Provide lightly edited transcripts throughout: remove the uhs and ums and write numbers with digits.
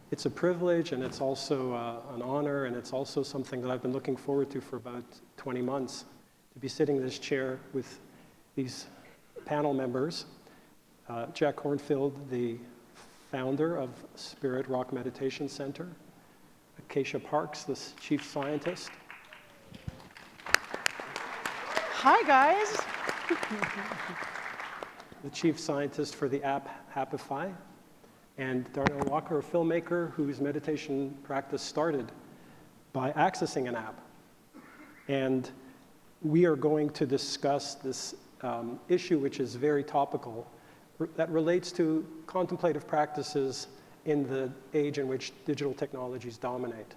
It's a privilege, and it's also an honor, and it's also something that I've been looking forward to for about 20 months, to be sitting in this chair with these panel members. Jack Kornfield, the founder of Spirit Rock Meditation Center. Acacia Parks, the chief scientist. Hi, guys. The chief scientist for the app Happify. And Darnell Walker, a filmmaker whose meditation practice started by accessing an app. And we are going to discuss this issue, which is very topical, that relates to contemplative practices in the age in which digital technologies dominate.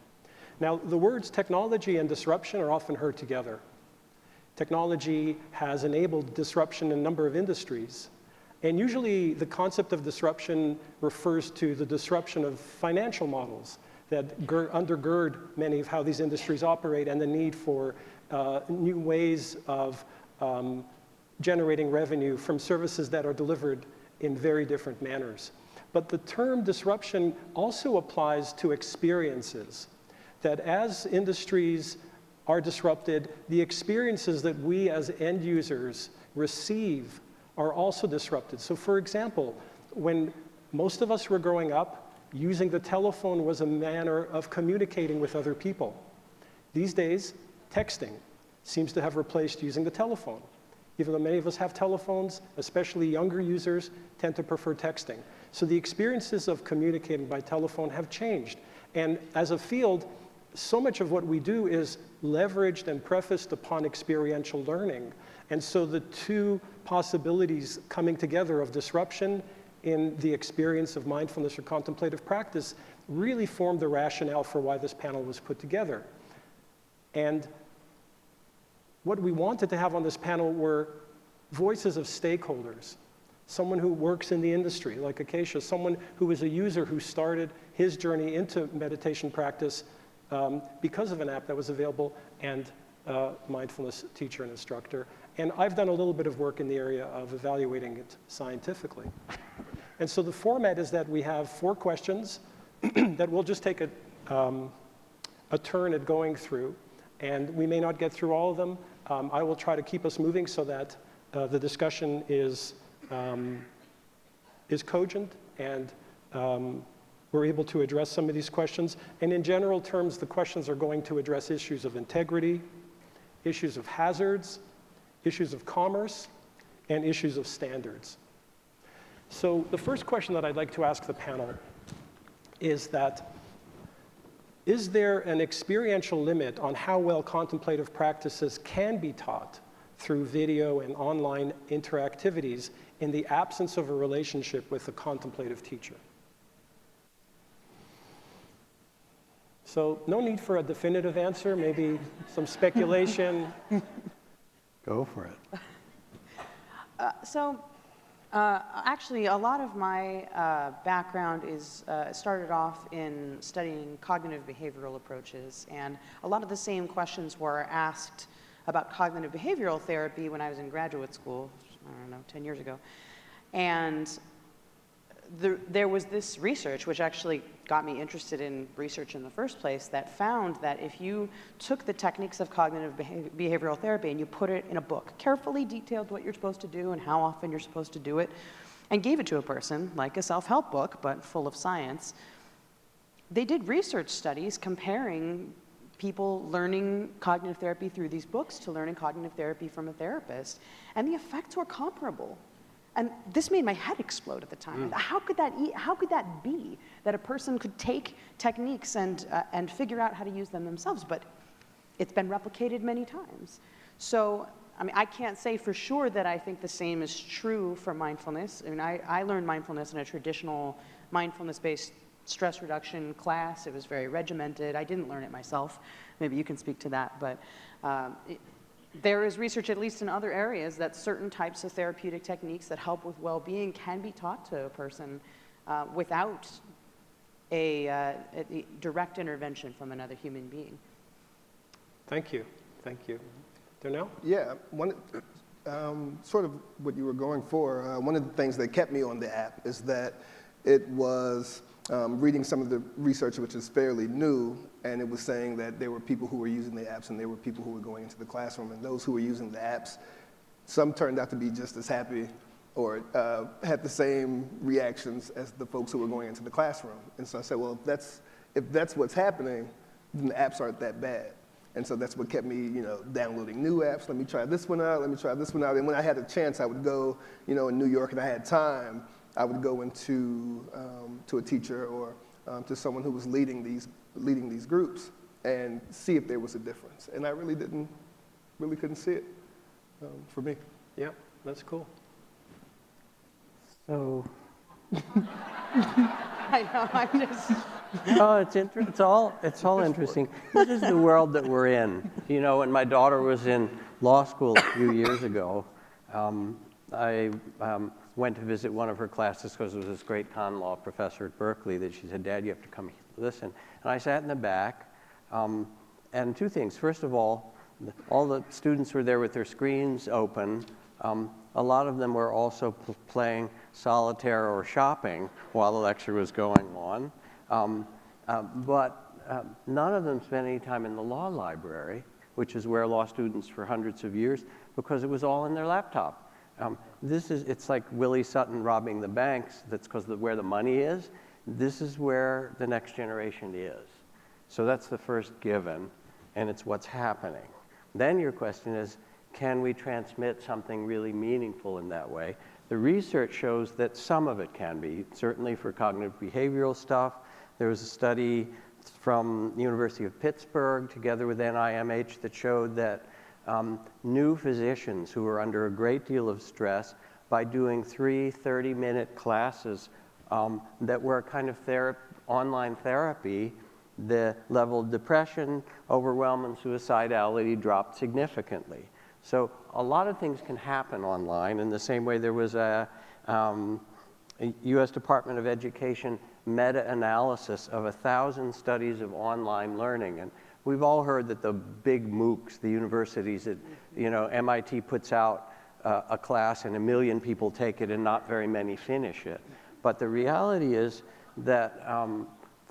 Now, the words technology and disruption are often heard together. Technology has enabled disruption in a number of industries. And usually the concept of disruption refers to the disruption of financial models that undergird many of how these industries operate and the need for new ways of generating revenue from services that are delivered in very different manners. But the term disruption also applies to experiences, that as industries are disrupted, the experiences that we as end users receive are also disrupted. So for example, when most of us were growing up, using the telephone was a manner of communicating with other people. These days, texting seems to have replaced using the telephone. Even though many of us have telephones, especially younger users tend to prefer texting. So the experiences of communicating by telephone have changed. And as a field, so much of what we do is leveraged and prefaced upon experiential learning. And so the two possibilities coming together of disruption in the experience of mindfulness or contemplative practice really formed the rationale for why this panel was put together. And what we wanted to have on this panel were voices of stakeholders, someone who works in the industry, like Acacia, someone who was a user who started his journey into meditation practice because of an app that was available, and a mindfulness teacher and instructor. And I've done a little bit of work in the area of evaluating it scientifically. And so the format is that we have 4 questions that we'll just take a turn at going through. And we may not get through all of them. I will try to keep us moving so that the discussion is cogent and we're able to address some of these questions. And in general terms, the questions are going to address issues of integrity, issues of hazards, issues of commerce, and issues of standards. So the first question that I'd like to ask the panel is that, is there an experiential limit on how well contemplative practices can be taught through video and online interactivities in the absence of a relationship with a contemplative teacher? So no need for a definitive answer, maybe some speculation. Go for it. Actually, a lot of my background is started off in studying cognitive behavioral approaches, and a lot of the same questions were asked about cognitive behavioral therapy when I was in graduate school, I don't know, 10 years ago. And there was this research, which actually got me interested in research in the first place, that found that if you took the techniques of cognitive behavioral therapy and you put it in a book, carefully detailed what you're supposed to do and how often you're supposed to do it, and gave it to a person, like a self-help book, but full of science, they did research studies comparing people learning cognitive therapy through these books to learning cognitive therapy from a therapist, and the effects were comparable. And this made my head explode at the time. How could that be, that a person could take techniques and figure out how to use them themselves? But it's been replicated many times. So, I mean, I can't say for sure that I think the same is true for mindfulness. I mean, I learned mindfulness in a traditional mindfulness-based stress reduction class. It was very regimented. I didn't learn it myself. Maybe you can speak to that. But there is research, at least in other areas, that certain types of therapeutic techniques that help with well-being can be taught to a person without a direct intervention from another human being. Thank you. Thank you. Darnell? Yeah, sort of what you were going for, one of the things that kept me on the app is that it was reading some of the research, which is fairly new, and it was saying that there were people who were using the apps and there were people who were going into the classroom, and those who were using the apps, some turned out to be just as happy or had the same reactions as the folks who were going into the classroom. And so I said, well, if that's what's happening, then the apps aren't that bad. And so that's what kept me, downloading new apps. Let me try this one out. Let me try this one out. And when I had a chance, I would go, in New York, and I had time, I would go into to a teacher or to someone who was leading these groups and see if there was a difference. And I really couldn't see it for me. Yeah, that's cool. So, I know, I'm just... oh, it's all interesting. This is the world that we're in. When my daughter was in law school a few years ago, I went to visit one of her classes because there was this great con law professor at Berkeley that she said, Dad, you have to come listen. And I sat in the back, and two things. First of all the students were there with their screens open. A lot of them were also playing solitaire or shopping while the lecture was going on. But none of them spent any time in the law library, which is where law students for hundreds of years, because it was all in their laptop. It's like Willie Sutton robbing the banks. That's because where the money is. This is where the next generation is. So that's the first given, and it's what's happening. Then your question is, can we transmit something really meaningful in that way? The research shows that some of it can be, certainly for cognitive behavioral stuff. There was a study from the University of Pittsburgh together with NIMH that showed that new physicians who were under a great deal of stress, by doing 3 30-minute classes that were kind of online therapy, the level of depression, overwhelm, and suicidality dropped significantly. So a lot of things can happen online. In the same way, there was a U.S. Department of Education meta-analysis of 1,000 studies of online learning. And we've all heard that the big MOOCs, the universities, that, MIT puts out a class and 1 million people take it and not very many finish it. But the reality is that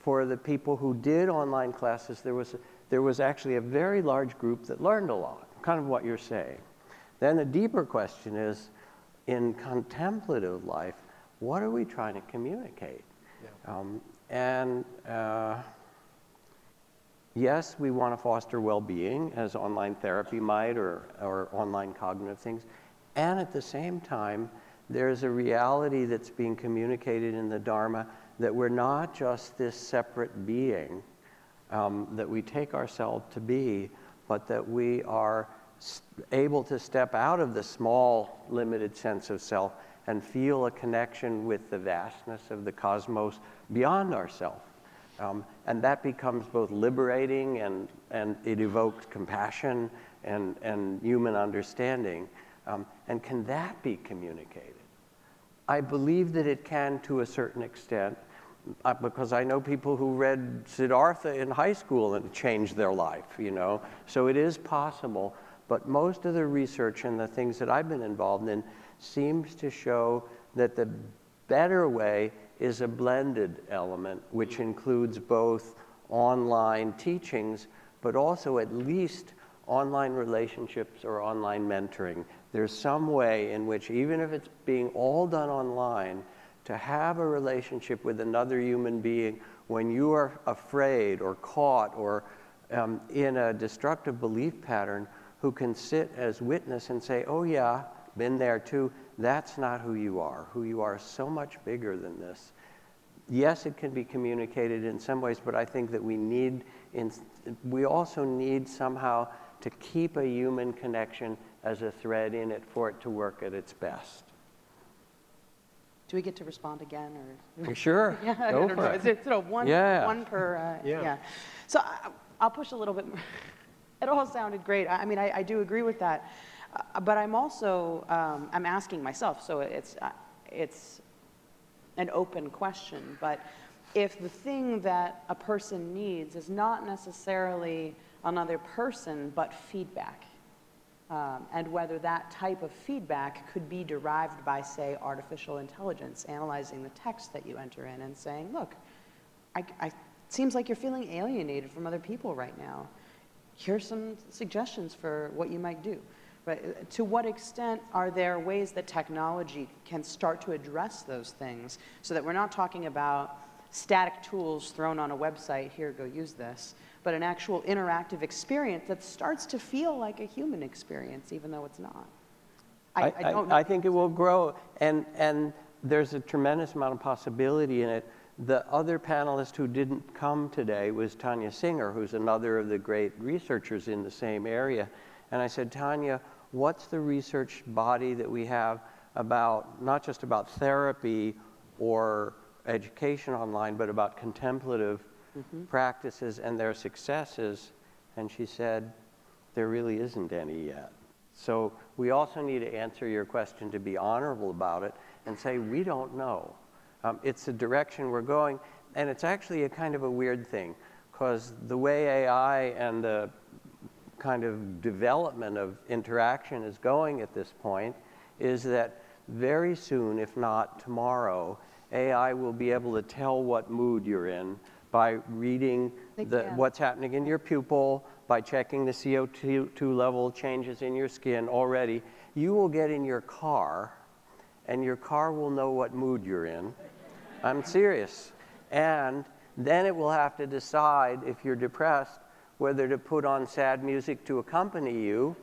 for the people who did online classes, there was actually a very large group that learned a lot, kind of what you're saying. Then the deeper question is, in contemplative life, what are we trying to communicate? Yeah. Yes, we want to foster well-being, as online therapy might, or online cognitive things. And at the same time, there's a reality that's being communicated in the Dharma that we're not just this separate being that we take ourselves to be, but that we are able to step out of the small, limited sense of self and feel a connection with the vastness of the cosmos beyond ourselves. And that becomes both liberating and it evokes compassion and human understanding. And can that be communicated? I believe that it can to a certain extent, because I know people who read Siddhartha in high school and it changed their life, So it is possible, but most of the research and the things that I've been involved in seems to show that the better way is a blended element, which includes both online teachings, but also at least online relationships or online mentoring. There's some way in which, even if it's being all done online, to have a relationship with another human being when you are afraid or caught or in a destructive belief pattern, who can sit as witness and say, oh yeah, been there too, that's not who you are. Who you are is so much bigger than this. Yes, it can be communicated in some ways, but I think that we also need somehow to keep a human connection as a thread in it for it to work at its best. Do we get to respond again, or? Sure. Yeah, I Go don't for know. it. Is it one per? Yeah. So I'll push a little bit more. It all sounded great. I mean, I do agree with that, but I'm also I'm asking myself. So it's an open question. But if the thing that a person needs is not necessarily another person, but feedback, and whether that type of feedback could be derived by, say, artificial intelligence, analyzing the text that you enter in and saying, look, it seems like you're feeling alienated from other people right now. Here's some suggestions for what you might do. But to what extent are there ways that technology can start to address those things so that we're not talking about static tools thrown on a website, here, go use this, but an actual interactive experience that starts to feel like a human experience, even though it's not? I don't know. I think it will grow, and there's a tremendous amount of possibility in it. The other panelist who didn't come today was Tanya Singer, who's another of the great researchers in the same area. And I said, Tanya, what's the research body that we have about, not just about therapy or education online, but about contemplative practices and their successes? And she said, there really isn't any yet. So we also need to answer your question to be honorable about it and say, we don't know. It's the direction we're going, and it's actually a kind of a weird thing, because the way AI and the kind of development of interaction is going at this point is that very soon, if not tomorrow, AI will be able to tell what mood you're in by reading what's happening in your pupil, by checking the CO2 level changes in your skin already. You will get in your car, and your car will know what mood you're in. I'm serious. And then it will have to decide, if you're depressed, whether to put on sad music to accompany you,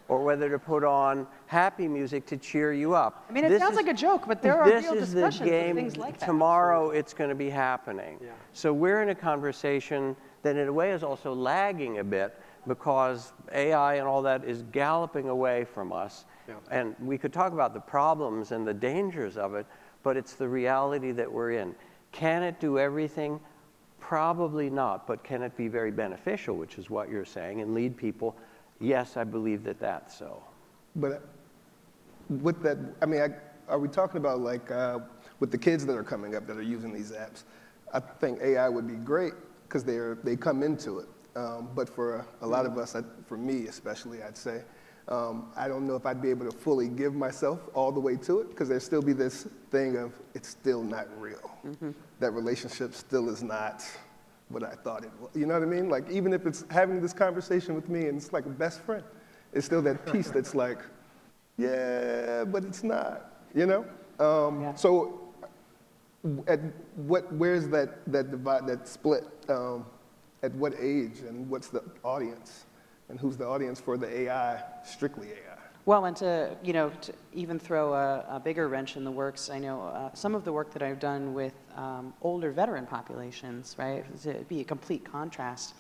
or whether to put on happy music to cheer you up. I mean, it sounds like a joke, but there are real discussions of things like that. Tomorrow it's going to be happening. Yeah. So we're in a conversation that in a way is also lagging a bit, because AI and all that is galloping away from us. Yeah. And we could talk about the problems and the dangers of it, but it's the reality that we're in. Can it do everything? Probably not, but can it be very beneficial, which is what you're saying, and lead people? Yes, I believe that that's so. But with that, I mean, are we talking about, like, with the kids that are coming up that are using these apps? I think AI would be great because they come into it. But for a lot of us, for me especially, I'd say, I don't know if I'd be able to fully give myself all the way to it, because there'd still be this thing of it's still not real. That relationship still is not what I thought it was. You know what I mean? Like, even if it's having this conversation with me and it's like a best friend, it's still that piece that's like, yeah, but it's not, you know? So where's that divide, that split? At what age, and what's the audience? And who's the audience for the AI, strictly AI? Well, and to even throw a bigger wrench in the works, I know some of the work that I've done with older veteran populations, right, to be a complete contrast.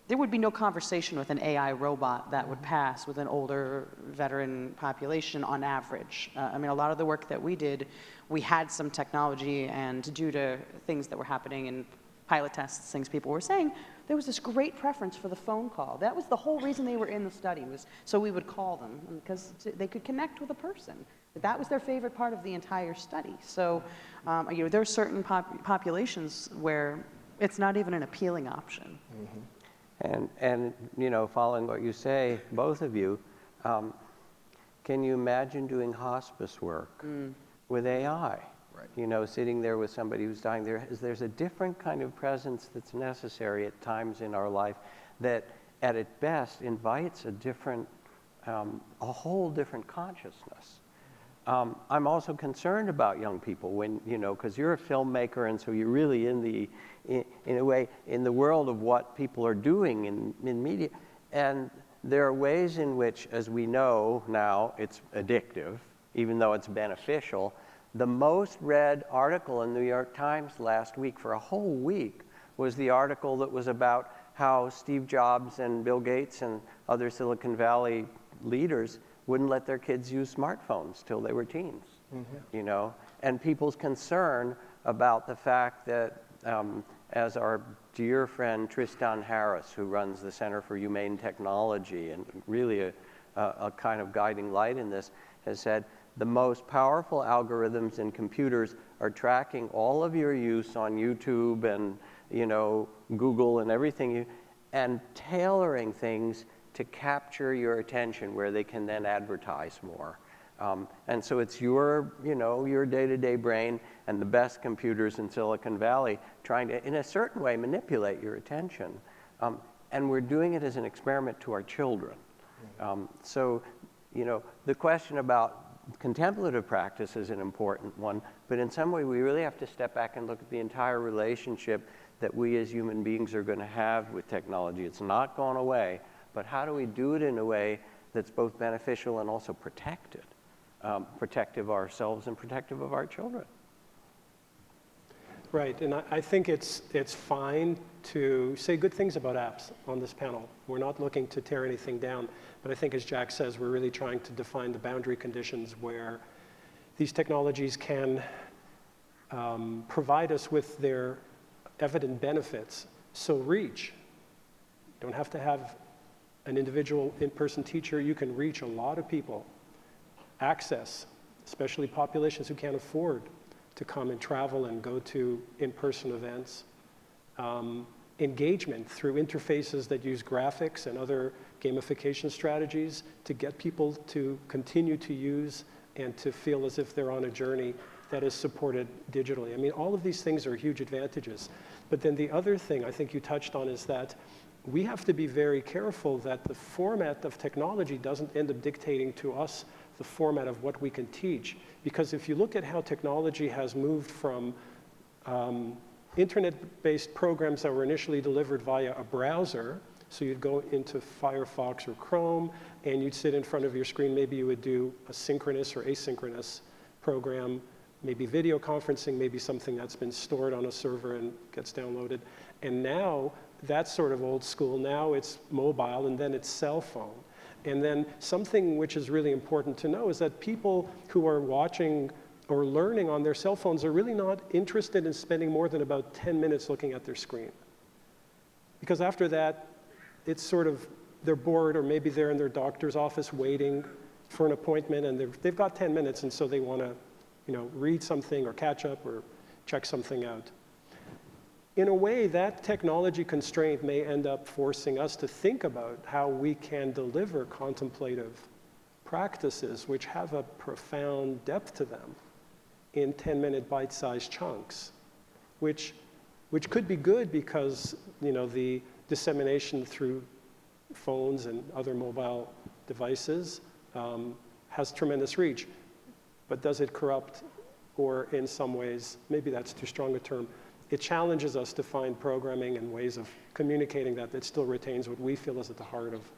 There would be no conversation with an AI robot that would pass with an older veteran population on average. I mean, a lot of the work that we did, we had some technology, and due to things that were happening in pilot tests, things people were saying, there was this great preference for the phone call. That was the whole reason they were in the study, was so we would call them, because they could connect with a person. That was their favorite part of the entire study. So there are certain populations where it's not even an appealing option. And following what you say, both of you, can you imagine doing hospice work with AI? Right. Sitting there with somebody who's dying, there's a different kind of presence that's necessary at times in our life that, at its best, invites a whole different consciousness. I'm also concerned about young people because you're a filmmaker, and so you're really in a way, in the world of what people are doing in media. And there are ways in which, as we know now, it's addictive, even though it's beneficial. The most read article in the New York Times last week, for a whole week, was the article that was about how Steve Jobs and Bill Gates and other Silicon Valley leaders wouldn't let their kids use smartphones till they were teens. And people's concern about the fact that, as our dear friend Tristan Harris, who runs the Center for Humane Technology and really a kind of guiding light in this, has said, the most powerful algorithms in computers are tracking all of your use on YouTube and Google and everything, and tailoring things to capture your attention where they can then advertise more. And so it's your, your day-to-day brain and the best computers in Silicon Valley trying to, in a certain way, manipulate your attention. And we're doing it as an experiment to our children. So, the question about contemplative practice is an important one, but in some way we really have to step back and look at the entire relationship that we as human beings are going to have with technology. It's not gone away, but how do we do it in a way that's both beneficial and also protective of ourselves and protective of our children? Right, and I think it's fine to say good things about apps on this panel. We're not looking to tear anything down, but I think as Jack says, we're really trying to define the boundary conditions where these technologies can provide us with their evident benefits. So reach. You don't have to have an individual in-person teacher. You can reach a lot of people. Access, especially populations who can't afford to come and travel and go to in-person events. Engagement through interfaces that use graphics and other gamification strategies to get people to continue to use and to feel as if they're on a journey that is supported digitally. I mean, all of these things are huge advantages. But then the other thing I think you touched on is that we have to be very careful that the format of technology doesn't end up dictating to us the format of what we can teach. Because if you look at how technology has moved from internet-based programs that were initially delivered via a browser, so you'd go into Firefox or Chrome, and you'd sit in front of your screen. Maybe you would do a synchronous or asynchronous program, maybe video conferencing, maybe something that's been stored on a server and gets downloaded. And now, that's sort of old school. Now it's mobile, and then it's cell phone. And then something which is really important to know is that people who are watching or learning on their cell phones are really not interested in spending more than about 10 minutes looking at their screen. Because after that, it's sort of, they're bored, or maybe they're in their doctor's office waiting for an appointment, and they've got 10 minutes, and so they want to, read something or catch up or check something out. In a way, that technology constraint may end up forcing us to think about how we can deliver contemplative practices which have a profound depth to them in 10-minute bite-sized chunks, which could be good because the dissemination through phones and other mobile devices has tremendous reach. But does it corrupt, or in some ways, maybe that's too strong a term, it challenges us to find programming and ways of communicating that still retains what we feel is at the heart of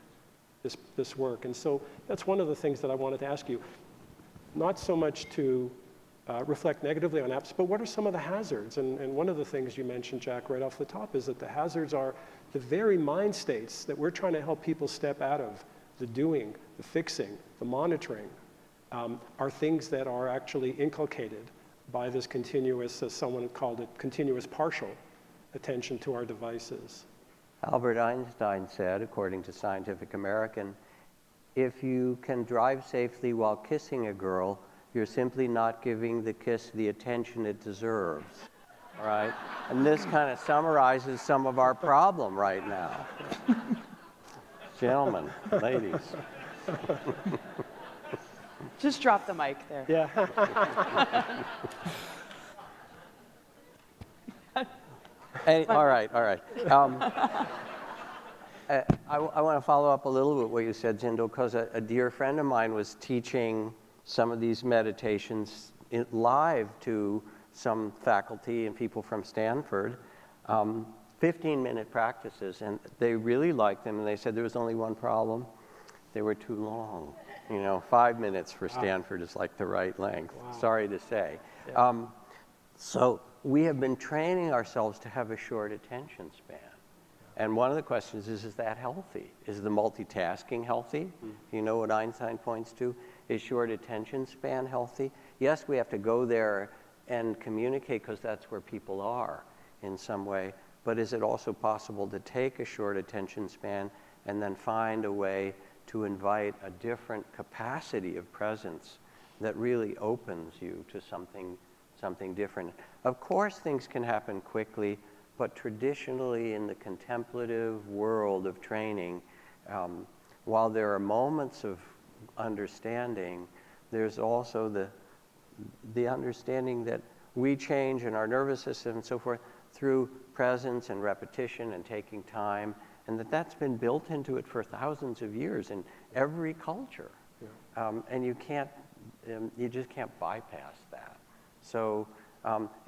this work. And so that's one of the things that I wanted to ask you, not so much to reflect negatively on apps, but what are some of the hazards? And one of the things you mentioned, Jack, right off the top is that the hazards are the very mind states that we're trying to help people step out of, the doing, the fixing, the monitoring, are things that are actually inculcated by this continuous, as someone called it, continuous partial attention to our devices. Albert Einstein said, according to Scientific American, if you can drive safely while kissing a girl, you're simply not giving the kiss the attention it deserves, all right? And this kind of summarizes some of our problem right now. Gentlemen, ladies. Just drop the mic there. Yeah. All right. I want to follow up a little bit what you said, Zindel, because a dear friend of mine was teaching some of these meditations live to some faculty and people from Stanford, 15-minute practices, and they really liked them, and they said there was only one problem. They were too long. 5 minutes for Stanford is like the right length, sorry to say. Yeah. So we have been training ourselves to have a short attention span. And one of the questions is that healthy? Is the multitasking healthy? You know what Einstein points to? Is short attention span healthy? Yes, we have to go there and communicate because that's where people are in some way. But is it also possible to take a short attention span and then find a way to invite a different capacity of presence that really opens you to something different? Of course, things can happen quickly, but traditionally in the contemplative world of training, while there are moments of understanding, there's also the understanding that we change in our nervous system and so forth through presence and repetition and taking time, and that's been built into it for thousands of years in every culture. And you just can't bypass that. So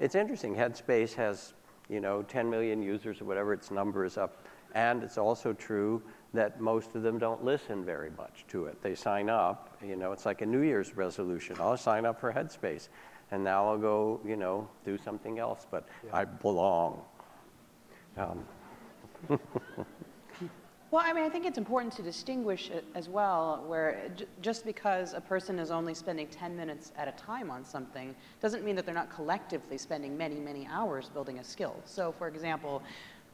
it's interesting. Headspace has, 10 million users or whatever its number is up, and it's also true that most of them don't listen very much to it. They sign up, it's like a New Year's resolution. I'll sign up for Headspace, and now I'll go, do something else, but I belong. Well, I mean, I think it's important to distinguish it as well, where just because a person is only spending 10 minutes at a time on something doesn't mean that they're not collectively spending many, many hours building a skill. So, for example,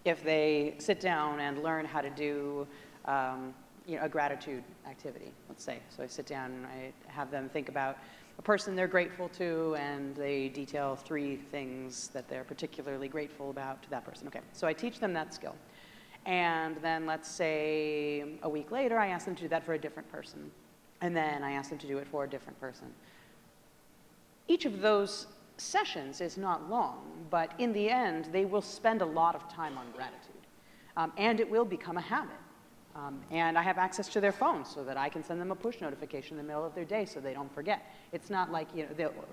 if they sit down and learn how to do a gratitude activity, let's say. So I sit down and I have them think about a person they're grateful to, and they detail 3 things that they're particularly grateful about to that person. Okay, so I teach them that skill. And then let's say a week later, I ask them to do that for a different person. And then I ask them to do it for a different person. Each of those sessions is not long, but in the end, they will spend a lot of time on gratitude. And it will become a habit. And I have access to their phones so that I can send them a push notification in the middle of their day so they don't forget. It's not like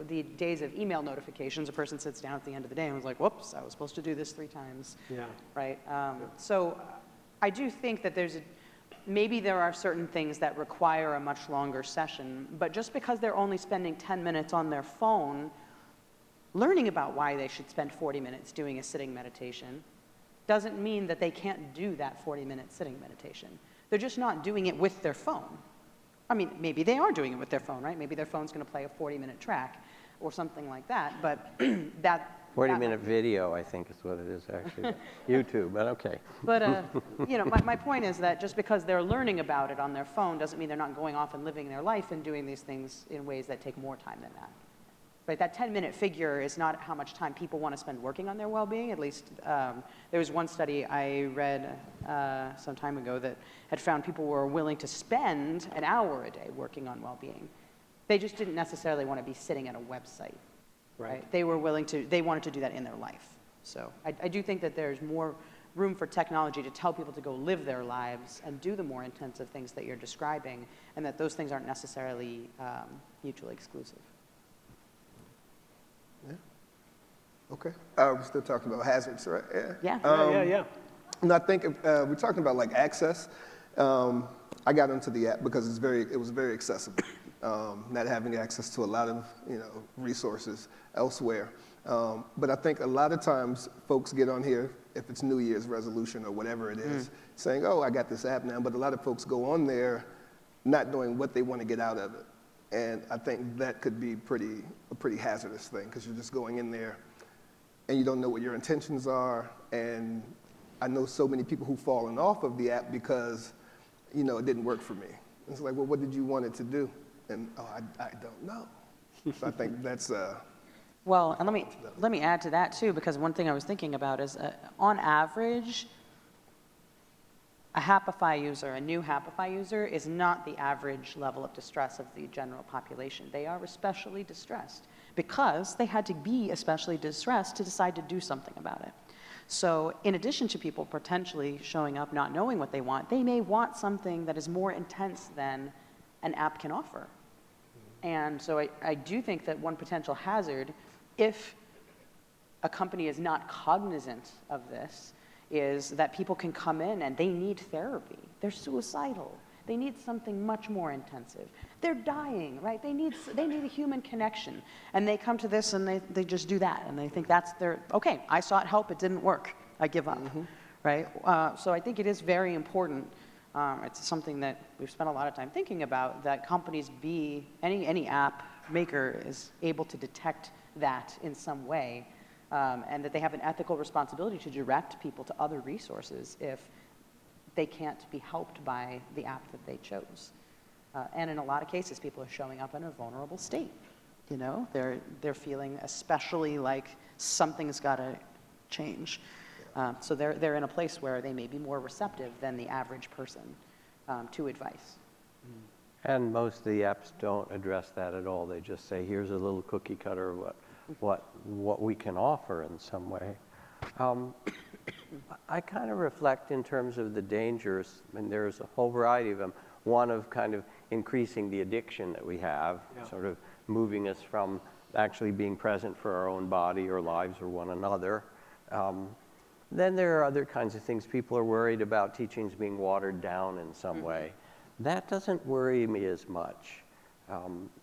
the days of email notifications, a person sits down at the end of the day and was like, whoops, I was supposed to do this 3 times. Yeah. Right? So I do think that maybe there are certain things that require a much longer session, but just because they're only spending 10 minutes on their phone, learning about why they should spend 40 minutes doing a sitting meditation doesn't mean that they can't do that 40-minute sitting meditation. They're just not doing it with their phone. I mean, maybe they are doing it with their phone, right? Maybe their phone's going to play a 40-minute track or something like that, but that... 40-minute video, I think is what it is, actually. YouTube, but okay. But, my point is that just because they're learning about it on their phone doesn't mean they're not going off and living their life and doing these things in ways that take more time than that. Right, that 10-minute figure is not how much time people want to spend working on their well-being. At least there was one study I read some time ago that had found people were willing to spend an hour a day working on well-being. They just didn't necessarily want to be sitting at a website. Right? They wanted to do that in their life. So I do think that there's more room for technology to tell people to go live their lives and do the more intensive things that you're describing, and that those things aren't necessarily mutually exclusive. Yeah. Okay. We're still talking about hazards, right? Yeah. Yeah. And I think we're talking about like access. I got into the app because it was very accessible. Not having access to a lot of resources elsewhere. But I think a lot of times folks get on here, if it's New Year's resolution or whatever it is, saying, oh, I got this app now. But a lot of folks go on there not knowing what they want to get out of it. And I think that could be a pretty hazardous thing, because you're just going in there and you don't know what your intentions are. And I know so many people who've fallen off of the app because, it didn't work for me. It's like, well, what did you want it to do? And, I don't know. So I think that's... Well, and let me add to that, too, because one thing I was thinking about is, on average, a new Happify user is not the average level of distress of the general population. They are especially distressed because they had to be especially distressed to decide to do something about it. So in addition to people potentially showing up not knowing what they want, they may want something that is more intense than an app can offer. And so I do think that one potential hazard, if a company is not cognizant of this, is that people can come in and they need therapy. They're suicidal. They need something much more intensive. They're dying, right? They need a human connection. And they come to this and they just do that. And they think that's okay, I sought help, it didn't work. I give up, right? So I think it is very important. It's something that we've spent a lot of time thinking about, that companies any app maker is able to detect that in some way. And that they have an ethical responsibility to direct people to other resources if they can't be helped by the app that they chose. And in a lot of cases, people are showing up in a vulnerable state. They're feeling especially like something's got to change. So they're in a place where they may be more receptive than the average person to advice. And most of the apps don't address that at all. They just say, here's a little cookie cutter of what we can offer in some way. I kind of reflect in terms of the dangers, and there's a whole variety of them. One of kind of increasing the addiction that we have, sort of moving us from actually being present for our own body or lives or one another. Then there are other kinds of things. People are worried about teachings being watered down in some way. That doesn't worry me as much,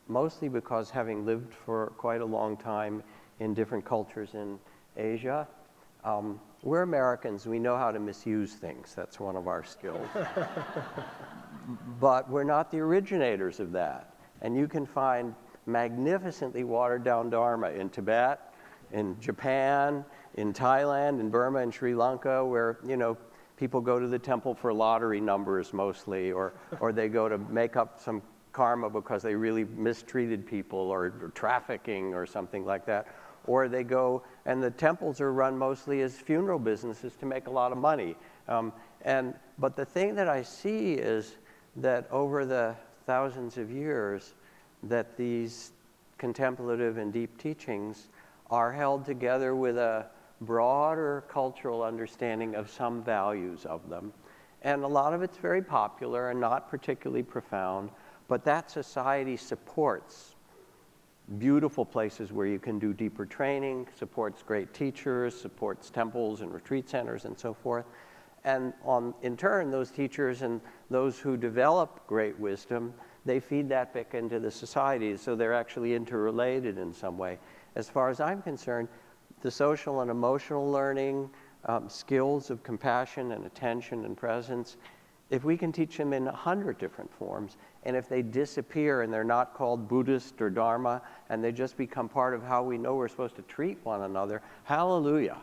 mostly because having lived for quite a long time in different cultures in Asia, we're Americans, we know how to misuse things. That's one of our skills. But we're not the originators of that. And you can find magnificently watered down Dharma in Tibet, in Japan, in Thailand, in Burma, and Sri Lanka, where, you know, people go to the temple for lottery numbers mostly, or they go to make up some karma because they really mistreated people or trafficking or something like that. Or they go, and the temples are run mostly as funeral businesses to make a lot of money. But the thing that I see is that over the thousands of years, that these contemplative and deep teachings are held together with a broader cultural understanding of some values of them. And a lot of it's very popular and not particularly profound, but that society supports beautiful places where you can do deeper training, supports great teachers, supports temples and retreat centers and so forth. And in turn, those teachers and those who develop great wisdom, they feed that back into the society, so they're actually interrelated in some way. As far as I'm concerned, the social and emotional learning, skills of compassion and attention and presence, if we can teach them in 100 different forms, and if they disappear and they're not called Buddhist or Dharma, and they just become part of how we know we're supposed to treat one another, hallelujah.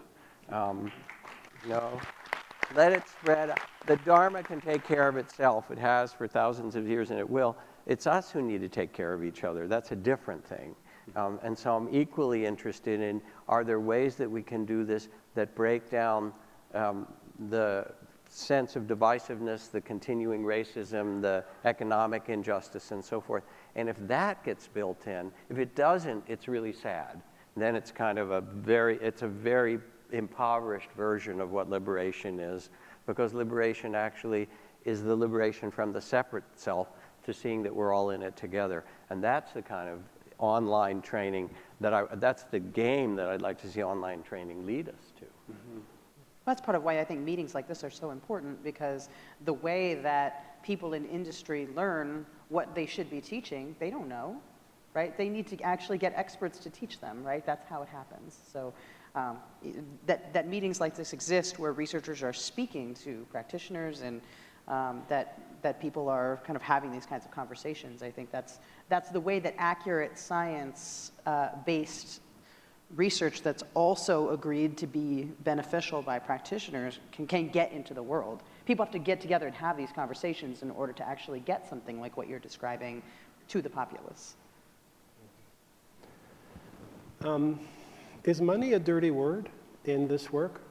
Let it spread. The Dharma can take care of itself. It has for thousands of years, and it will. It's us who need to take care of each other. That's a different thing. And so I'm equally interested in, are there ways that we can do this that break down the sense of divisiveness, the continuing racism, the economic injustice, and so forth. And if that gets built in, if it doesn't, it's really sad. Then it's kind of a very impoverished version of what liberation is, because liberation actually is the liberation from the separate self to seeing that we're all in it together. And that's the kind of online training that's the game that I'd like to see online training lead us to. Mm-hmm. That's part of why I think meetings like this are so important, because the way that people in industry learn what they should be teaching, they don't know, right? They need to actually get experts to teach them, right? That's how it happens. So that meetings like this exist where researchers are speaking to practitioners and that people are kind of having these kinds of conversations. I think that's the way that accurate science-based research that's also agreed to be beneficial by practitioners can get into the world. People have to get together and have these conversations in order to actually get something like what you're describing to the populace. Is money a dirty word in this work?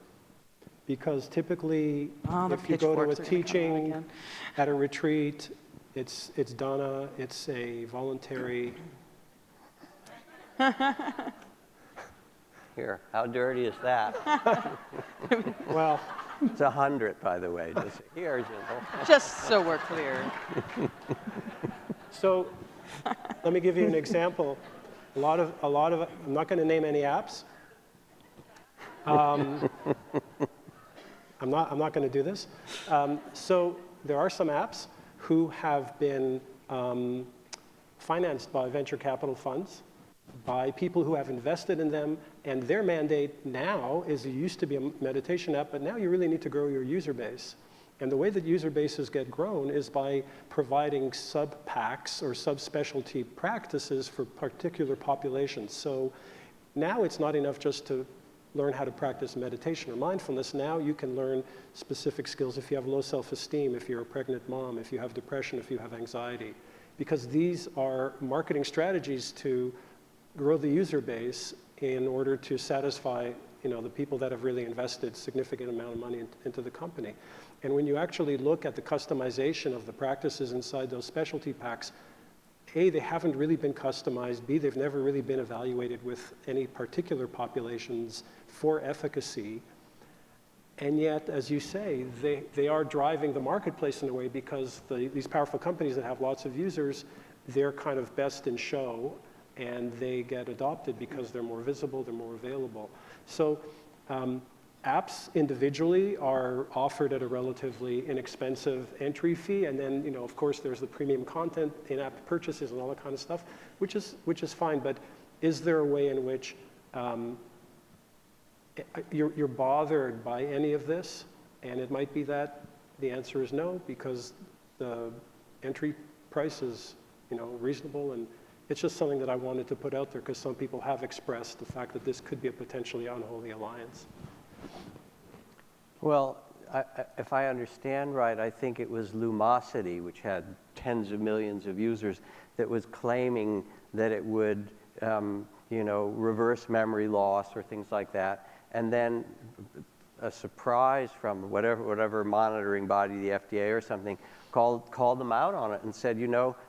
Because typically, if you go to a teaching at a retreat, it's dana, it's a voluntary. Here, how dirty is that? Well, it's 100, by the way. Just here, Zindel. Just so we're clear. So, let me give you an example. A lot of. I'm not going to name any apps. I'm not going to do this. So there are some apps who have been financed by venture capital funds, by people who have invested in them, and their mandate now is, it used to be a meditation app, but now you really need to grow your user base. And the way that user bases get grown is by providing sub-packs or subspecialty practices for particular populations. So now it's not enough just to learn how to practice meditation or mindfulness. Now you can learn specific skills if you have low self-esteem, if you're a pregnant mom, if you have depression, if you have anxiety. Because these are marketing strategies to grow the user base in order to satisfy the people that have really invested significant amount of money into the company. And when you actually look at the customization of the practices inside those specialty packs, A, they haven't really been customized. B, they've never really been evaluated with any particular populations for efficacy. And yet, as you say, they are driving the marketplace in a way because these powerful companies that have lots of users, they're kind of best in show, and they get adopted because they're more visible, they're more available. So apps individually are offered at a relatively inexpensive entry fee, and then, of course, there's the premium content, in-app purchases, and all that kind of stuff, which is fine. But is there a way in which you're bothered by any of this? And it might be that the answer is no, because the entry price is, reasonable, and it's just something that I wanted to put out there because some people have expressed the fact that this could be a potentially unholy alliance. Well, if I understand right, I think it was Lumosity, which had tens of millions of users, that was claiming that it would, reverse memory loss or things like that. And then a surprise from whatever monitoring body, the FDA or something, called them out on it and said,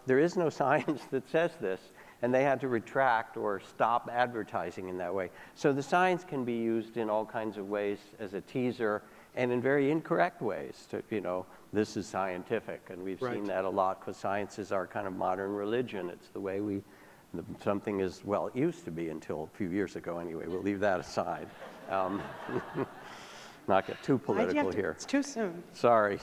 there is no science that says this. And they had to retract or stop advertising in that way. So the science can be used in all kinds of ways as a teaser and in very incorrect ways to, this is scientific. And we've seen that a lot because science is our kind of modern religion. It's the way something is, well, it used to be until a few years ago anyway. We'll leave that aside. Not get too political here. It's too soon. Sorry.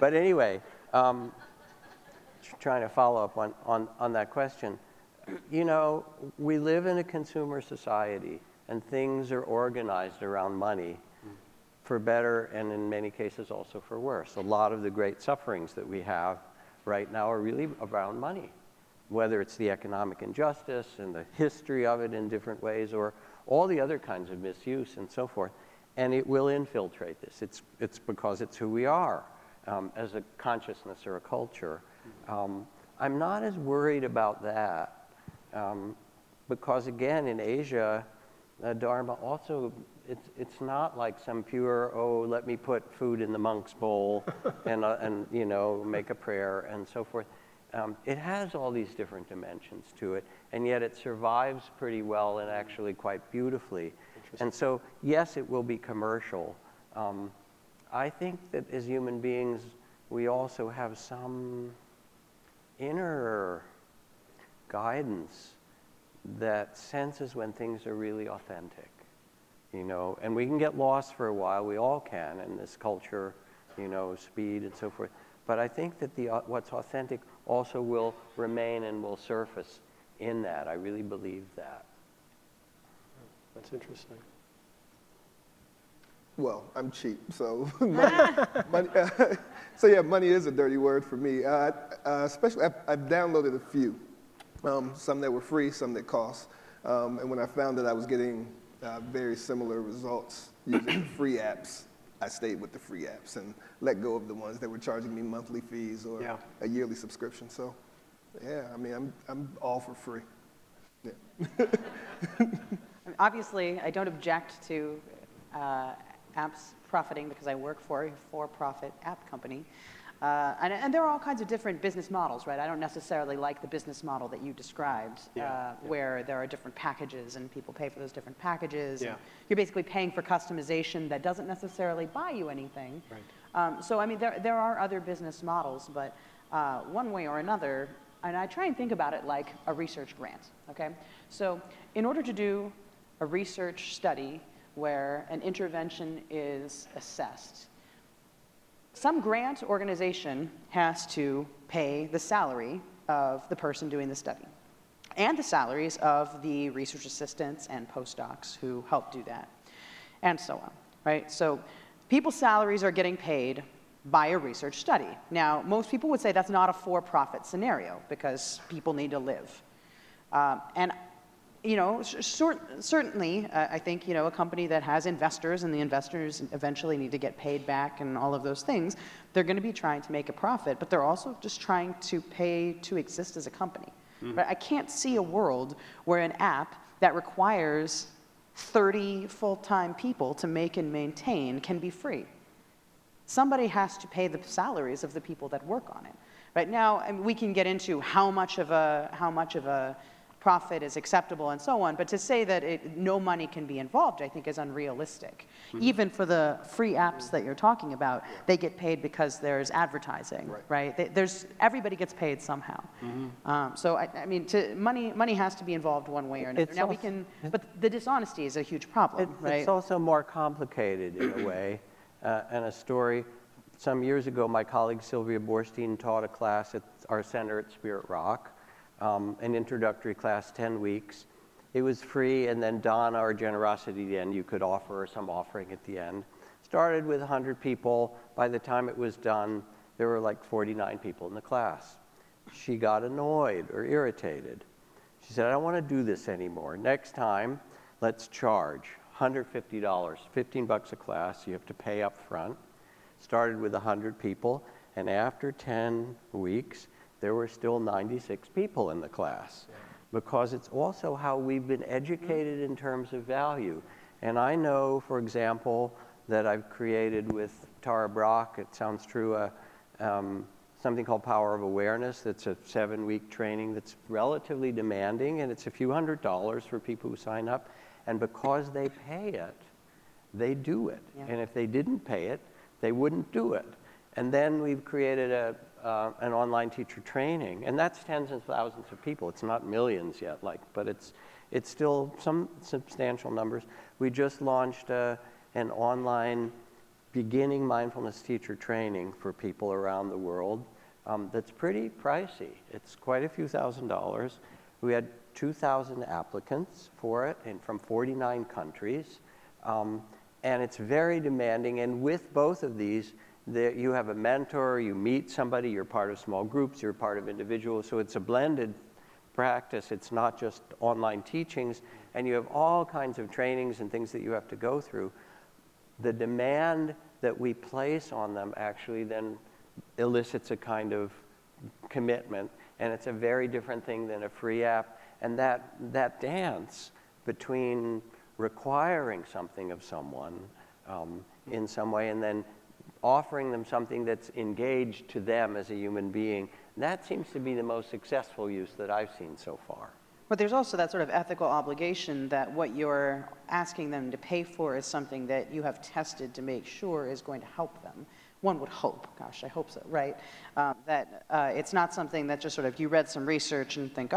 But anyway, trying to follow up on that question. We live in a consumer society, and things are organized around money for better and in many cases also for worse. A lot of the great sufferings that we have right now are really around money, whether it's the economic injustice and the history of it in different ways or all the other kinds of misuse and so forth. And it will infiltrate this. It's because it's who we are as a consciousness or a culture. I'm not as worried about that because, again, in Asia, Dharma also, it's not like some pure, let me put food in the monk's bowl and make a prayer and so forth. It has all these different dimensions to it, and yet it survives pretty well and actually quite beautifully. And so, yes, it will be commercial. I think that as human beings, we also have some inner guidance that senses when things are really authentic, and we can get lost for a while. We all can in this culture, speed and so forth. But I think that what's authentic also will remain and will surface in that. I really believe that. That's interesting. Well, I'm cheap, so money is a dirty word for me. Especially, I've downloaded a few, some that were free, some that cost. And when I found that I was getting very similar results using the free apps, I stayed with the free apps and let go of the ones that were charging me monthly fees or a yearly subscription. So, I'm all for free. Yeah. Obviously, I don't object to apps profiting because I work for a for-profit app company. And there are all kinds of different business models, right? I don't necessarily like the business model that you described, where there are different packages and people pay for those different packages. Yeah. You're basically paying for customization that doesn't necessarily buy you anything. Right. So, there are other business models, but one way or another, and I try and think about it like a research grant, okay? So in order to do a research study where an intervention is assessed, some grant organization has to pay the salary of the person doing the study and the salaries of the research assistants and postdocs who help do that, and so on, right? So people's salaries are getting paid by a research study. Now, most people would say that's not a for-profit scenario because people need to live. Certainly, I think, a company that has investors and the investors eventually need to get paid back and all of those things, they're going to be trying to make a profit, but they're also just trying to pay to exist as a company. Mm-hmm. But I can't see a world where an app that requires 30 full-time people to make and maintain can be free. somebody has to pay the salaries of the people that work on it. Right now, I mean, we can get into how much of a profit is acceptable and so on, but to say that no money can be involved, I think is unrealistic. Even for the free apps that you're talking about, they get paid because there's advertising, right? Everybody gets paid somehow. So I mean, money has to be involved one way or another. It's now also, but the dishonesty is a huge problem, right? It's also more complicated in a way. And a story, some years ago, my colleague Sylvia Borstein taught a class at our center at Spirit Rock, an introductory class, 10 weeks. It was free, and then Donna, our generosity at the end, you could offer some offering at the end. Started with 100 people. By the time it was done, there were like 49 people in the class. She got annoyed or irritated. She said, I don't want to do this anymore. Next time, let's charge $150, 15 bucks a class. You have to pay up front. Started with 100 people, and after 10 weeks, there were still 96 people in the class, because it's also how we've been educated in terms of value. And I know, for example, that I've created with Tara Brock, it sounds true, something called Power of Awareness. That's a 7-week training that's relatively demanding, and it's a few $100s for people who sign up. And because they pay it, they do it. Yeah. And if they didn't pay it, they wouldn't do it. And then we've created an online teacher training, and that's tens of thousands of people. It's not millions yet, but it's still some substantial numbers. We just launched an online beginning mindfulness teacher training for people around the world that's pretty pricey. It's quite a few $1,000s. We had 2,000 applicants for it, and from 49 countries. And it's very demanding, and with both of these, you have a mentor, you meet somebody, you're part of small groups, you're part of individuals, so it's a blended practice. It's not just online teachings, and you have all kinds of trainings and things that you have to go through. The demand that we place on them actually then elicits a kind of commitment, and it's a very different thing than a free app. And that dance between requiring something of someone in some way and then offering them something that's engaged to them as a human being, that seems to be the most successful use that I've seen so far. But there's also that sort of ethical obligation that what you're asking them to pay for is something that you have tested to make sure is going to help them. One would hope, gosh, I hope so, right? That it's not something that just sort of you read some research and think,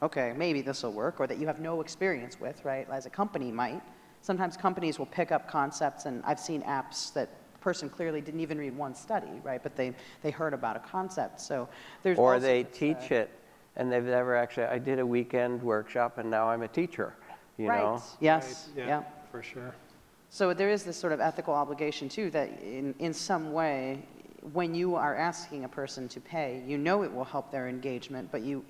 okay, maybe this will work, or that you have no experience with, right, as a company might. Sometimes companies will pick up concepts, and I've seen apps that the person clearly didn't even read one study, right, but they heard about a concept. So there's or also they teach it, and they've never actually, I did a weekend workshop, and now I'm a teacher, you know? Yes, Right. yeah. For sure. So there is this sort of ethical obligation, too, that in some way, when you are asking a person to pay, you know it will help their engagement, but you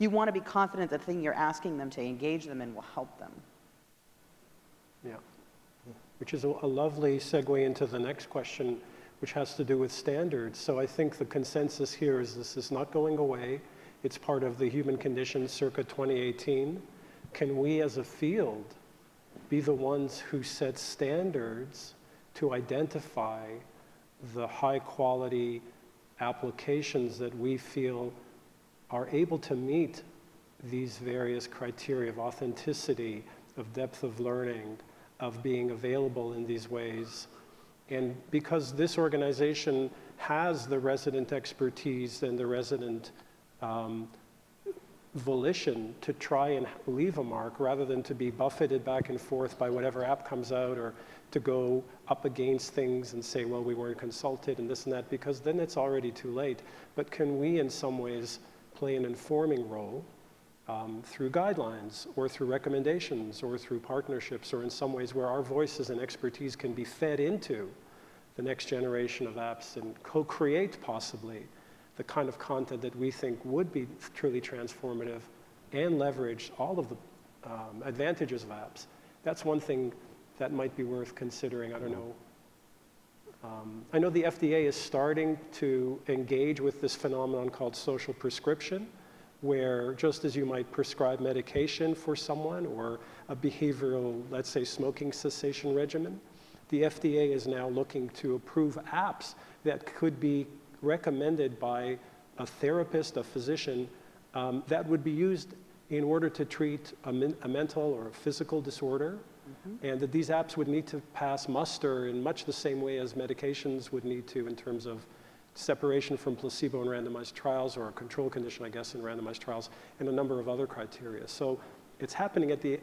want to be confident that the thing you're asking them to engage them in will help them. Yeah. Which is a lovely segue into the next question, which has to do with standards. So I think the consensus here is this is not going away. It's part of the human condition circa 2018. Can we as a field be the ones who set standards to identify the high quality applications that we feel are able to meet these various criteria of authenticity, of depth of learning, of being available in these ways? And because this organization has the resident expertise and the resident volition to try and leave a mark rather than to be buffeted back and forth by whatever app comes out, or to go up against things and say, well, we weren't consulted and this and that, because then it's already too late. But can we in some ways play an informing role through guidelines or through recommendations or through partnerships, or in some ways where our voices and expertise can be fed into the next generation of apps and co-create possibly the kind of content that we think would be truly transformative and leverage all of the advantages of apps? That's one thing that might be worth considering. I don't know. I know the FDA is starting to engage with this phenomenon called social prescription, where just as you might prescribe medication for someone or a behavioral, let's say, smoking cessation regimen, the FDA is now looking to approve apps that could be recommended by a therapist, a physician, that would be used in order to treat a mental or a physical disorder, and that these apps would need to pass muster in much the same way as medications would need to in terms of separation from placebo in randomized trials, or a control condition, I guess, in randomized trials, and a number of other criteria. So it's happening at the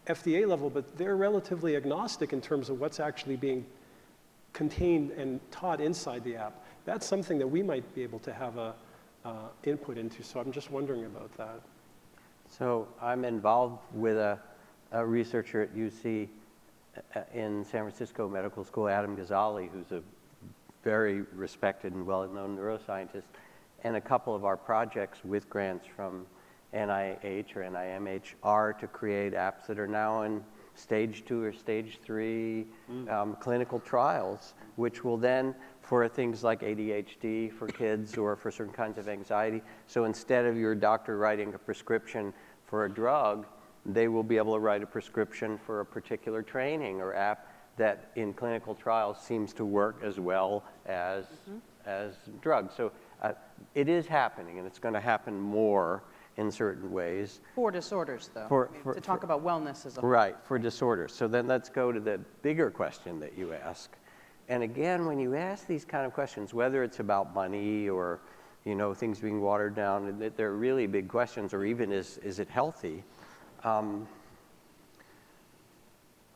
FDA level, but they're relatively agnostic in terms of what's actually being contained and taught inside the app. That's something that we might be able to have a input into, so I'm just wondering about that. So I'm involved with a researcher at UC in San Francisco Medical School, Adam Ghazali, who's a very respected and well-known neuroscientist, and a couple of our projects with grants from NIH or NIMH are to create apps that are now in stage 2 or stage 3 clinical trials, which will then, for things like ADHD for kids or for certain kinds of anxiety, so instead of your doctor writing a prescription for a drug, they will be able to write a prescription for a particular training or app that in clinical trials seems to work as well as drugs. So it is happening, and it's going to happen more in certain ways. For disorders, though. To talk about wellness as a whole. Right, for disorders. So then let's go to the bigger question that you ask. And again, when you ask these kind of questions, whether it's about money or, you know, things being watered down, and they're really big questions, or even is it healthy?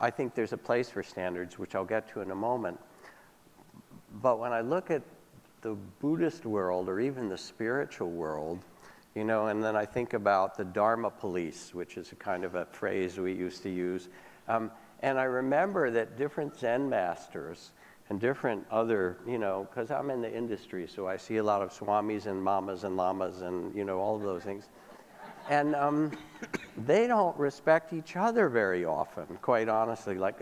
I think there's a place for standards, which I'll get to in a moment. But when I look at the Buddhist world, or even the spiritual world, you know, and then I think about the Dharma police, which is a kind of a phrase we used to use. And I remember that different Zen masters and different other, you know, because I'm in the industry, so I see a lot of swamis and mamas and lamas and, you know, all of those things. And they don't respect each other very often, quite honestly. Like,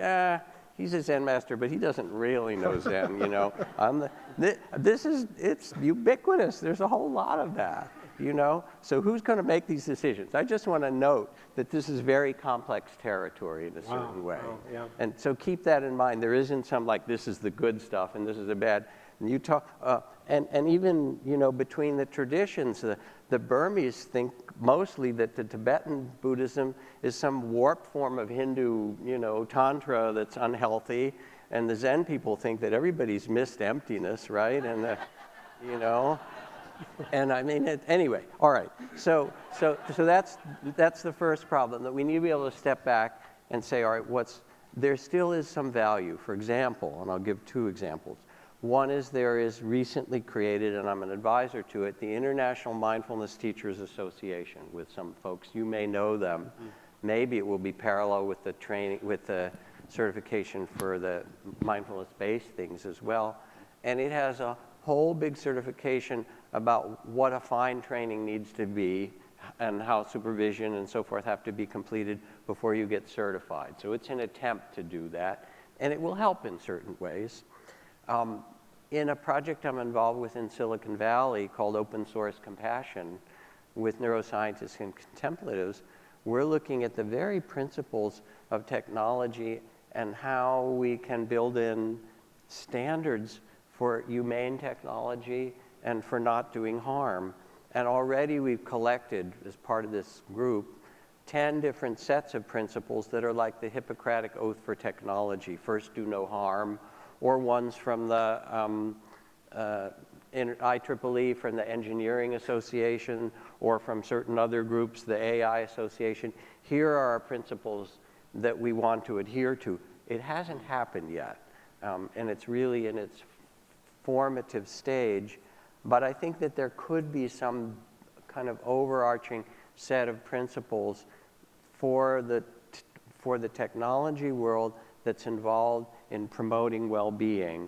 he's a Zen master, but he doesn't really know Zen, you know. It's ubiquitous. There's a whole lot of that, you know. So who's going to make these decisions? I just want to note that this is very complex territory in a certain way. Wow, yeah. And so keep that in mind. There isn't some like, this is the good stuff and this is the bad. And you talk, and even, you know, between the traditions, the Burmese think mostly that the Tibetan Buddhism is some warped form of Hindu, you know, Tantra that's unhealthy. And the Zen people think that everybody's missed emptiness, right? And, you know, and I mean, anyway, all right. So that's the first problem, that we need to be able to step back and say, all right, there still is some value. For example, and I'll give 2 examples. One is there is recently created, and I'm an advisor to it, the International Mindfulness Teachers Association with some folks. You may know them. Maybe it will be parallel with the training, with the certification for the mindfulness-based things as well. And it has a whole big certification about what a fine training needs to be and how supervision and so forth have to be completed before you get certified. So it's an attempt to do that, and it will help in certain ways. In a project I'm involved with in Silicon Valley called Open Source Compassion with neuroscientists and contemplatives, we're looking at the very principles of technology and how we can build in standards for humane technology and for not doing harm. And already we've collected, as part of this group, 10 different sets of principles that are like the Hippocratic Oath for technology. First, do no harm. Or ones from the IEEE, from the Engineering Association, or from certain other groups, the AI Association. Here are our principles that we want to adhere to. It hasn't happened yet, and it's really in its formative stage, but I think that there could be some kind of overarching set of principles for the technology world that's involved in promoting well-being,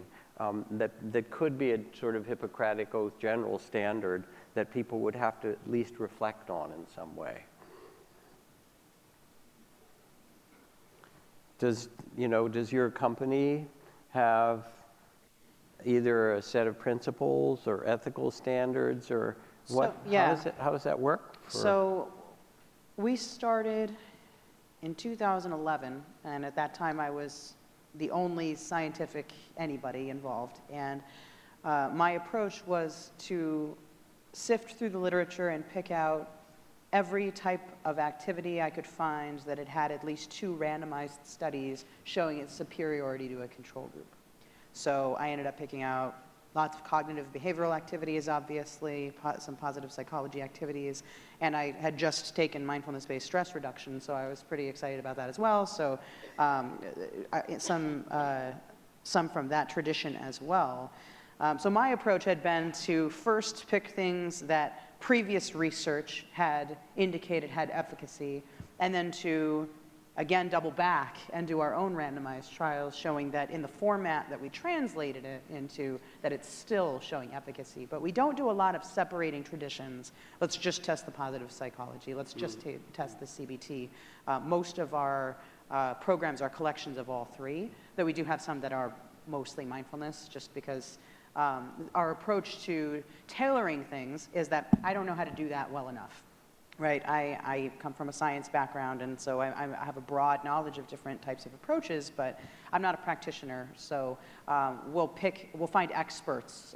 that could be a sort of Hippocratic Oath general standard that people would have to at least reflect on in some way. Does your company have either a set of principles or ethical standards, or what? So, yeah. How does that work? So we started in 2011, and at that time I was the only scientific anybody involved. And my approach was to sift through the literature and pick out every type of activity I could find that had at least 2 randomized studies showing its superiority to a control group. So I ended up picking out lots of cognitive behavioral activities, obviously, some positive psychology activities, and I had just taken mindfulness-based stress reduction, so I was pretty excited about that as well. So some from that tradition as well. So my approach had been to first pick things that previous research had indicated had efficacy, and then to, again, double back and do our own randomized trials showing that in the format that we translated it into, that it's still showing efficacy. But we don't do a lot of separating traditions. Let's just test the positive psychology. Let's just test the CBT. Most of our programs are collections of all 3, though we do have some that are mostly mindfulness, just because our approach to tailoring things is that I don't know how to do that well enough, right? I come from a science background, and so I have a broad knowledge of different types of approaches, but I'm not a practitioner, so we'll find experts.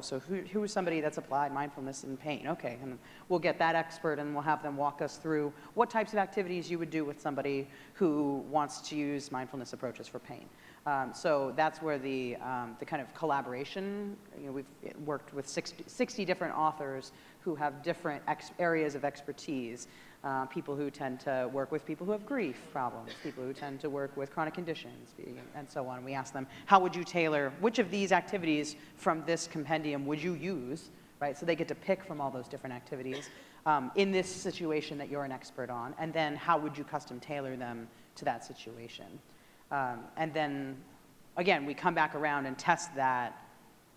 So who is somebody that's applied mindfulness in pain? Okay, and we'll get that expert, and we'll have them walk us through what types of activities you would do with somebody who wants to use mindfulness approaches for pain. So that's where the kind of collaboration, we've worked with 60 different authors who have different areas of expertise. People who tend to work with people who have grief problems, people who tend to work with chronic conditions, and so on. We ask them, how would you tailor, which of these activities from this compendium would you use, right? So they get to pick from all those different activities in this situation that you're an expert on, and then how would you custom tailor them to that situation? And then, again, we come back around and test that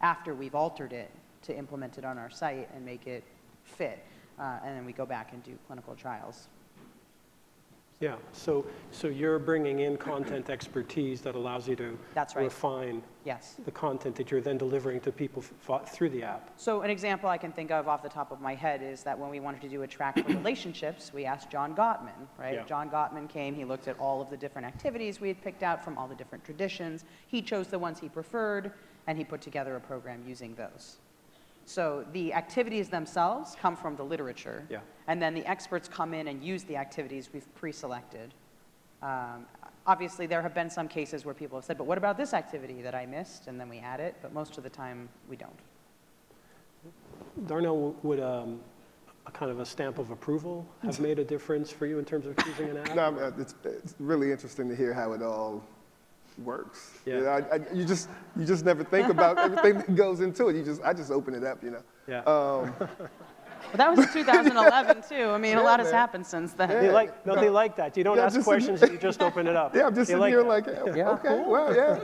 after we've altered it to implement it on our site and make it fit. And then we go back and do clinical trials. Yeah, so you're bringing in content expertise that allows you to That's right. refine Yes. the content that you're then delivering to people through the app. So an example I can think of off the top of my head is that when we wanted to do a track for relationships, we asked John Gottman, right? Yeah. John Gottman came, he looked at all of the different activities we had picked out from all the different traditions. He chose the ones he preferred, and he put together a program using those. So the activities themselves come from the literature, Yeah. and then the experts come in and use the activities we've pre-selected. Obviously, there have been some cases where people have said, but what about this activity that I missed? And then we add it, but most of the time, we don't. Darnell, would a kind of a stamp of approval have made a difference for you in terms of choosing an app? No, it's really interesting to hear how it all works. Yeah. You know, you just never think about everything that goes into it. I just open it up, you know. Yeah. Well, that was 2011 too. I mean, a lot has happened since then. They like that. You don't Yeah, ask questions, you just open it up. Yeah, I'm just They sitting like here that. like, Yeah, okay, cool. well, yeah,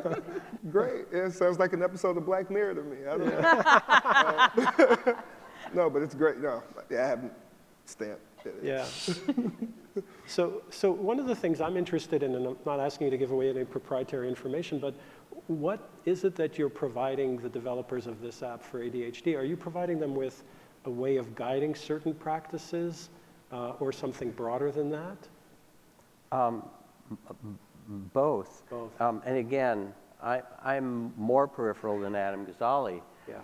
great. Yeah, it sounds like an episode of Black Mirror to me. I don't know. No, but it's great. No, yeah, I haven't stamped it. Yeah. So one of the things I'm interested in, and I'm not asking you to give away any proprietary information, but what is it that you're providing the developers of this app for ADHD? Are you providing them with a way of guiding certain practices or something broader than that? Both. Both. And again, I'm more peripheral than Adam Ghazali, Yeah.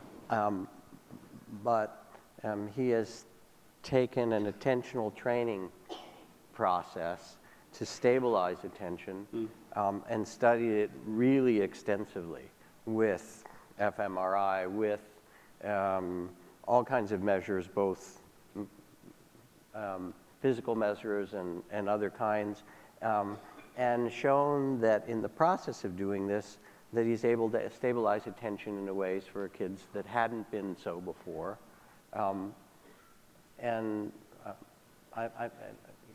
but he has taken an attentional training process to stabilize attention and studied it really extensively with fMRI, with all kinds of measures, both physical measures and other kinds, and shown that in the process of doing this, that he's able to stabilize attention in ways for kids that hadn't been so before.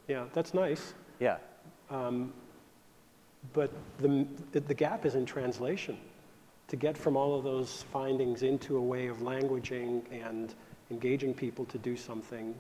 Yeah, that's nice. Yeah. But the gap is in translation. To get from all of those findings into a way of languaging and engaging people to do something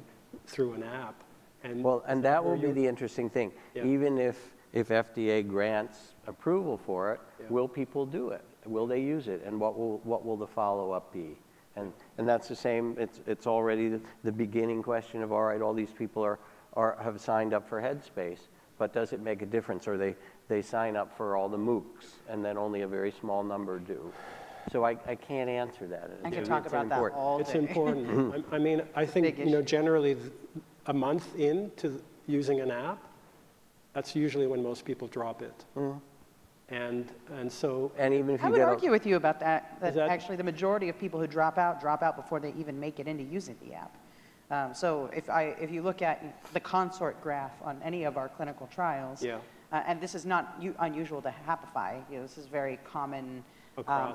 through an app. And that will be the interesting thing. Yeah. Even if FDA grants approval for it, Yeah. will people do it? Will they use it? And what will the follow-up be? And that's the same. It's already the beginning question of, all right, all these people have signed up for Headspace. but does it make a difference? Or they sign up for all the MOOCs, and then only a very small number do. So I can't answer that. I could talk about that all day. It's important. I mean, I think, generally a month into using an app, that's usually when most people drop it. And so... And even if you I would argue with you about that actually the majority of people who drop out before they even make it into using the app. So if you look at the consort graph on any of our clinical trials, and this is not unusual to Happify, this is very common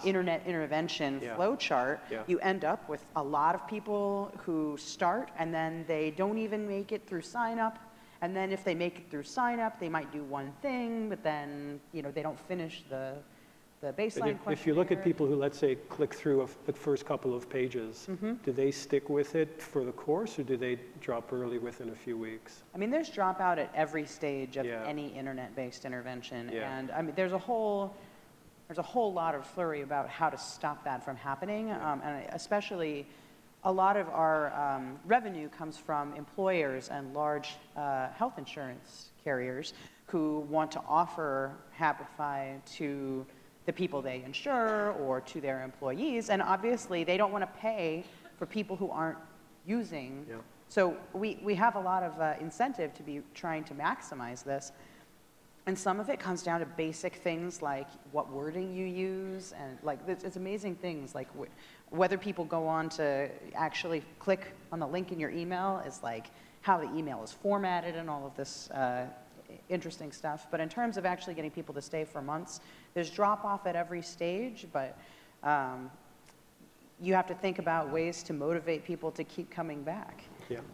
internet intervention flow chart, you end up with a lot of people who start and then they don't even make it through sign up. And then if they make it through sign up, they might do one thing, but then they don't finish the baseline questionnaire. If you look at people who, let's say, click through the first couple of pages, do they stick with it for the course, or do they drop early within a few weeks? I mean, there's dropout at every stage of any internet-based intervention, and I mean, there's a whole lot of flurry about how to stop that from happening, and especially a lot of our revenue comes from employers and large health insurance carriers who want to offer Happify to the people they insure or to their employees, and obviously they don't want to pay for people who aren't using. So we have a lot of incentive to be trying to maximize this. And some of it comes down to basic things like what wording you use, and like it's amazing things like whether people go on to actually click on the link in your email is like how the email is formatted and all of this interesting stuff. But in terms of actually getting people to stay for months, there's drop off at every stage, but you have to think about ways to motivate people to keep coming back.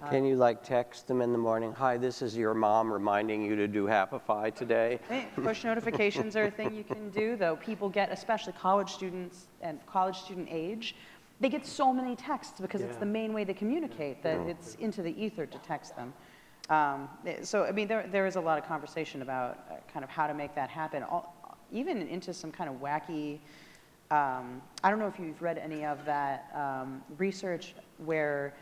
Can you text them in the morning? Hi, this is your mom reminding you to do Happify today. Push notifications are a thing you can do, though people get, especially college students and college student age, they get so many texts because it's the main way they communicate that it's into the ether to text them. So, I mean, there is a lot of conversation about kind of how to make that happen, even into some kind of wacky, I don't know if you've read any of that research where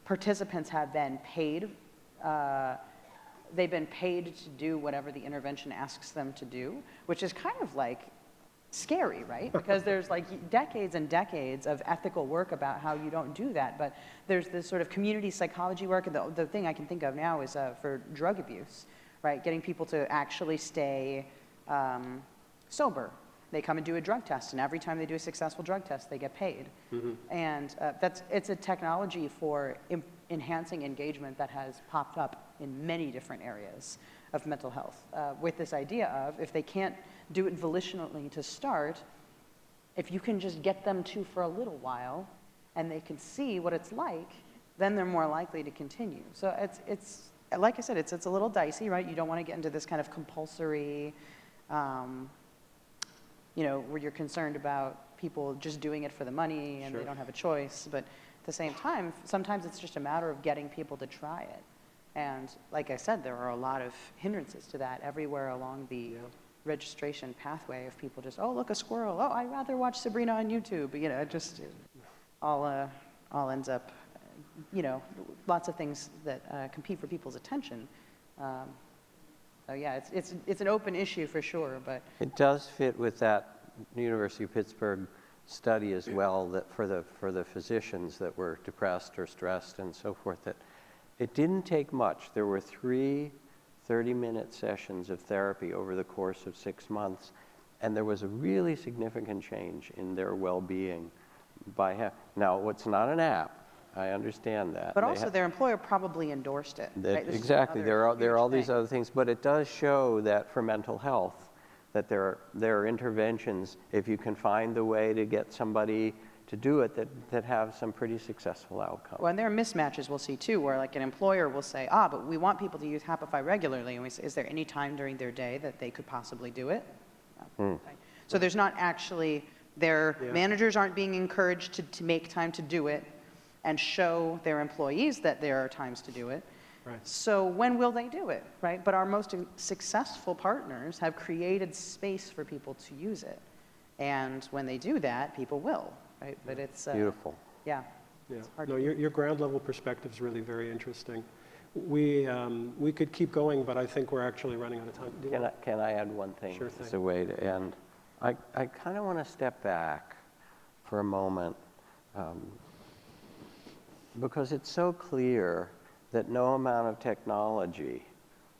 participants have been paid. They've been paid to do whatever the intervention asks them to do, which is kind of scary, right? Because there's decades and decades of ethical work about how you don't do that. But there's this sort of community psychology work. And the thing I can think of now is for drug abuse, right? Getting people to actually stay sober. They come and do a drug test, and every time they do a successful drug test, they get paid. And it's a technology for enhancing engagement that has popped up in many different areas of mental health, with this idea of if they can't do it volitionally to start, if you can just get them to for a little while, and they can see what it's like, then they're more likely to continue. So it's like I said, it's a little dicey, right? You don't want to get into this kind of compulsory, where you're concerned about people just doing it for the money and they don't have a choice. But at the same time, sometimes it's just a matter of getting people to try it. And like I said, there are a lot of hindrances to that everywhere along the registration pathway of people just, oh, look, a squirrel. Oh, I'd rather watch Sabrina on YouTube. It just all ends up, lots of things that compete for people's attention. So yeah, it's an open issue for sure, but it does fit with that University of Pittsburgh study as well, that for the physicians that were depressed or stressed and so forth, that it didn't take much. There were 3 30-minute sessions of therapy over the course of 6 months, and there was a really significant change in their well-being. Now, it's not an app. I understand that. But also their employer probably endorsed it. Right? Exactly. There are all these other things, but it does show that for mental health, that there are interventions, if you can find the way to get somebody to do it, that have some pretty successful outcomes. Well, and there are mismatches we'll see too, where an employer will say, but we want people to use Happify regularly, and we say, is there any time during their day that they could possibly do it? No. So there's not actually, their managers aren't being encouraged to make time to do it and show their employees that there are times to do it. Right. So when will they do it, right? But our most successful partners have created space for people to use it. And when they do that, people will, right? But it's... Beautiful. Yeah. No, your ground level perspective is really very interesting. we could keep going, but I think we're actually running out of time. Do you want- Can I add one thing? Sure thing. It's a way to end. I kind of want to step back for a moment because it's so clear that no amount of technology,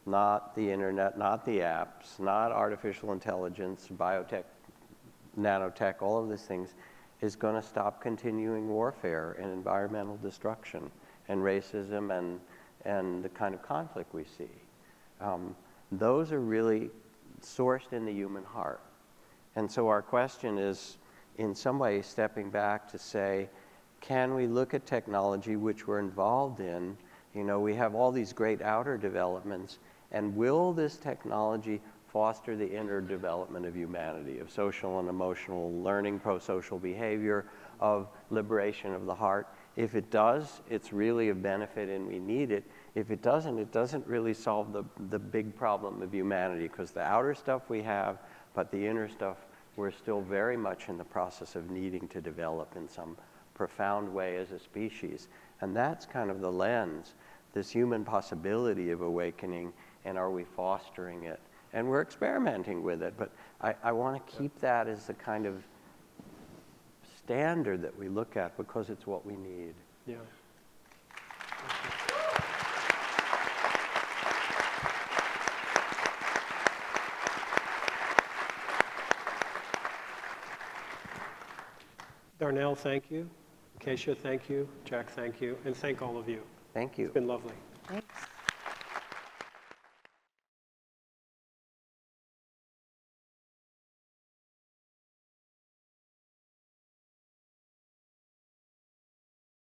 not the internet, not the apps, not artificial intelligence, biotech, nanotech, all of these things, is going to stop continuing warfare and environmental destruction and racism and the kind of conflict we see. Those are really sourced in the human heart. And so our question is, in some ways, stepping back to say, can we look at technology which we're involved in? You know, we have all these great outer developments, and will this technology foster the inner development of humanity, of social and emotional learning, pro-social behavior, of liberation of the heart? If it does, it's really a benefit and we need it. If it doesn't really solve the big problem of humanity, because the outer stuff we have, but the inner stuff we're still very much in the process of needing to develop in some profound way as a species. And that's kind of the lens, this human possibility of awakening, and are we fostering it? And we're experimenting with it, but I want to keep that as the kind of standard that we look at because it's what we need. Yeah. Darnell, thank you. Acacia, thank you. Jack, thank you. And thank all of you. Thank you. It's been lovely.